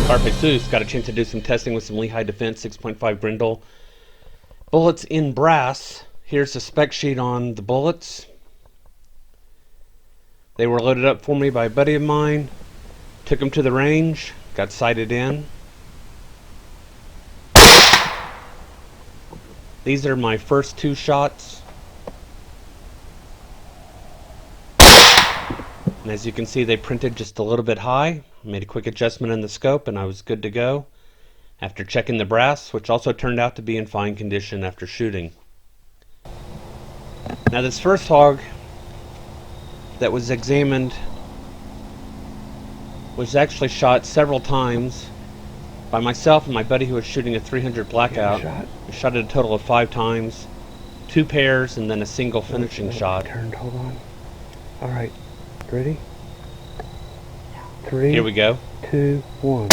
Got a chance to do some testing with some Lehigh Defense 6.5 Grendel bullets in brass. Here's the spec sheet on the bullets. They were loaded up for me by a buddy of mine. Took them to the range, got sighted in. These are my first two shots. And as you can see, they printed just a little bit high. Made a quick adjustment in the scope and I was good to go after checking the brass, which also turned out to be in fine condition after shooting. Now this first hog that was examined was actually shot several times by myself and my buddy who was shooting a 300 blackout. We shot it a total of 5 times, 2 pairs, and then a single finishing shot. Turned, hold on. All right, ready? 3, here we go. 2, 1.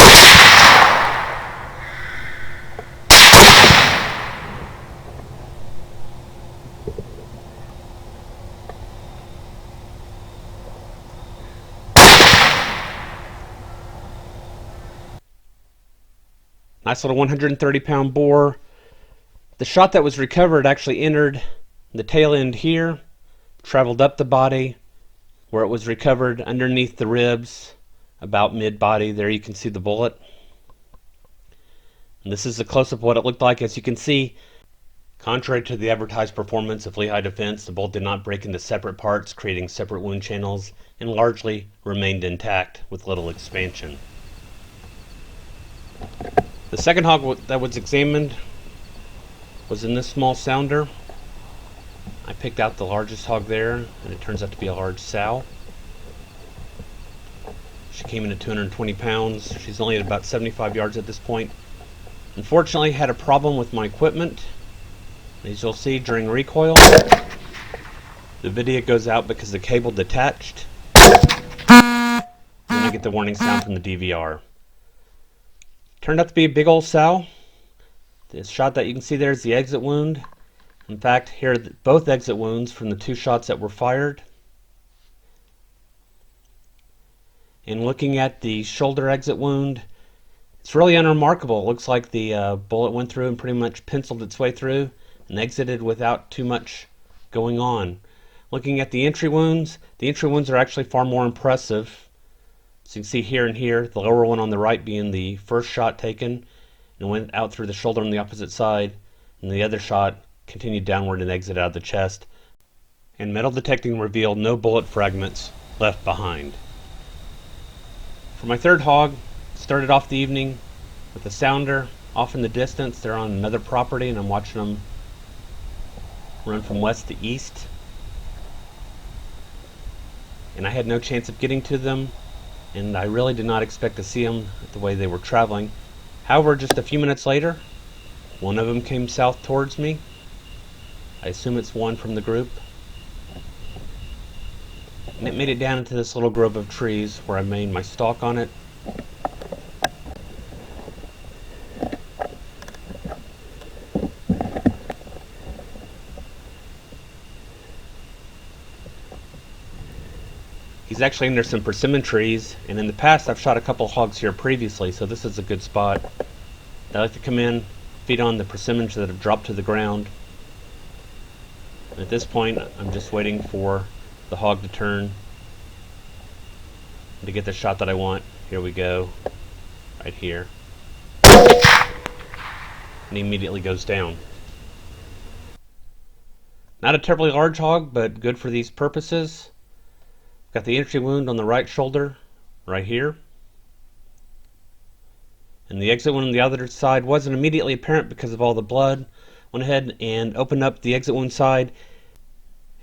Nice little 130-pound bore. The shot that was recovered actually entered the tail end here, traveled up the body, where it was recovered underneath the ribs, about mid-body. There you can see the bullet. And this is a close-up of what it looked like. As you can see, contrary to the advertised performance of Lehigh Defense, the bullet did not break into separate parts, creating separate wound channels, and largely remained intact with little expansion. The second hog that was examined was in this small sounder. I picked out the largest hog there, and it turns out to be a large sow. She came in at 220 pounds. She's only at about 75 yards at this point. Unfortunately, had a problem with my equipment. As you'll see during recoil, the video goes out because the cable detached. Then I get the warning sound from the DVR. Turned out to be a big old sow. The shot that you can see there is the exit wound. In fact, here are both exit wounds from the 2 shots that were fired. And looking at the shoulder exit wound, it's really unremarkable. It looks like the bullet went through and pretty much penciled its way through and exited without too much going on. Looking at the entry wounds are actually far more impressive. So you can see here and here, the lower one on the right being the first shot taken and went out through the shoulder on the opposite side, and the other shot continued downward and exited out of the chest. And metal detecting revealed no bullet fragments left behind. For my third hog, started off the evening with a sounder off in the distance. They're on another property and I'm watching them run from west to east. And I had no chance of getting to them, and I really did not expect to see them the way they were traveling. However, just a few minutes later, one of them came south towards me. I assume it's one from the group. And it made it down into this little grove of trees where I made my stalk on it. He's actually under some persimmon trees, and in the past I've shot a couple hogs here previously, so this is a good spot. I like to come in, feed on the persimmons that have dropped to the ground. And at this point, I'm just waiting for the hog to turn to get the shot that I want. Here we go, right here. And he immediately goes down. Not a terribly large hog, but good for these purposes. Got the entry wound on the right shoulder, right here. And the exit wound on the other side wasn't immediately apparent because of all the blood. Went ahead and opened up the exit wound side,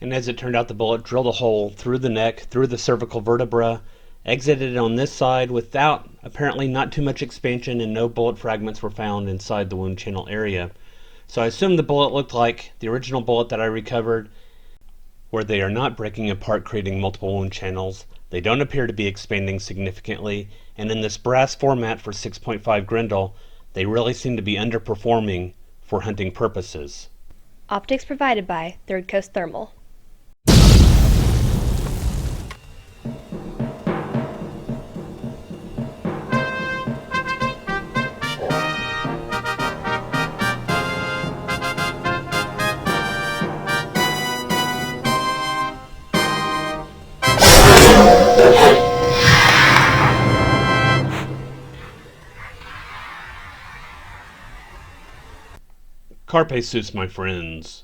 and as it turned out, the bullet drilled a hole through the neck, through the cervical vertebra, exited on this side without apparently not too much expansion, and no bullet fragments were found inside the wound channel area. So I assume the bullet looked like the original bullet that I recovered, where they are not breaking apart, creating multiple wound channels. They don't appear to be expanding significantly, and in this brass format for 6.5 Grendel, they really seem to be underperforming for hunting purposes. Optics provided by Third Coast Thermal. Carpe sus, my friends.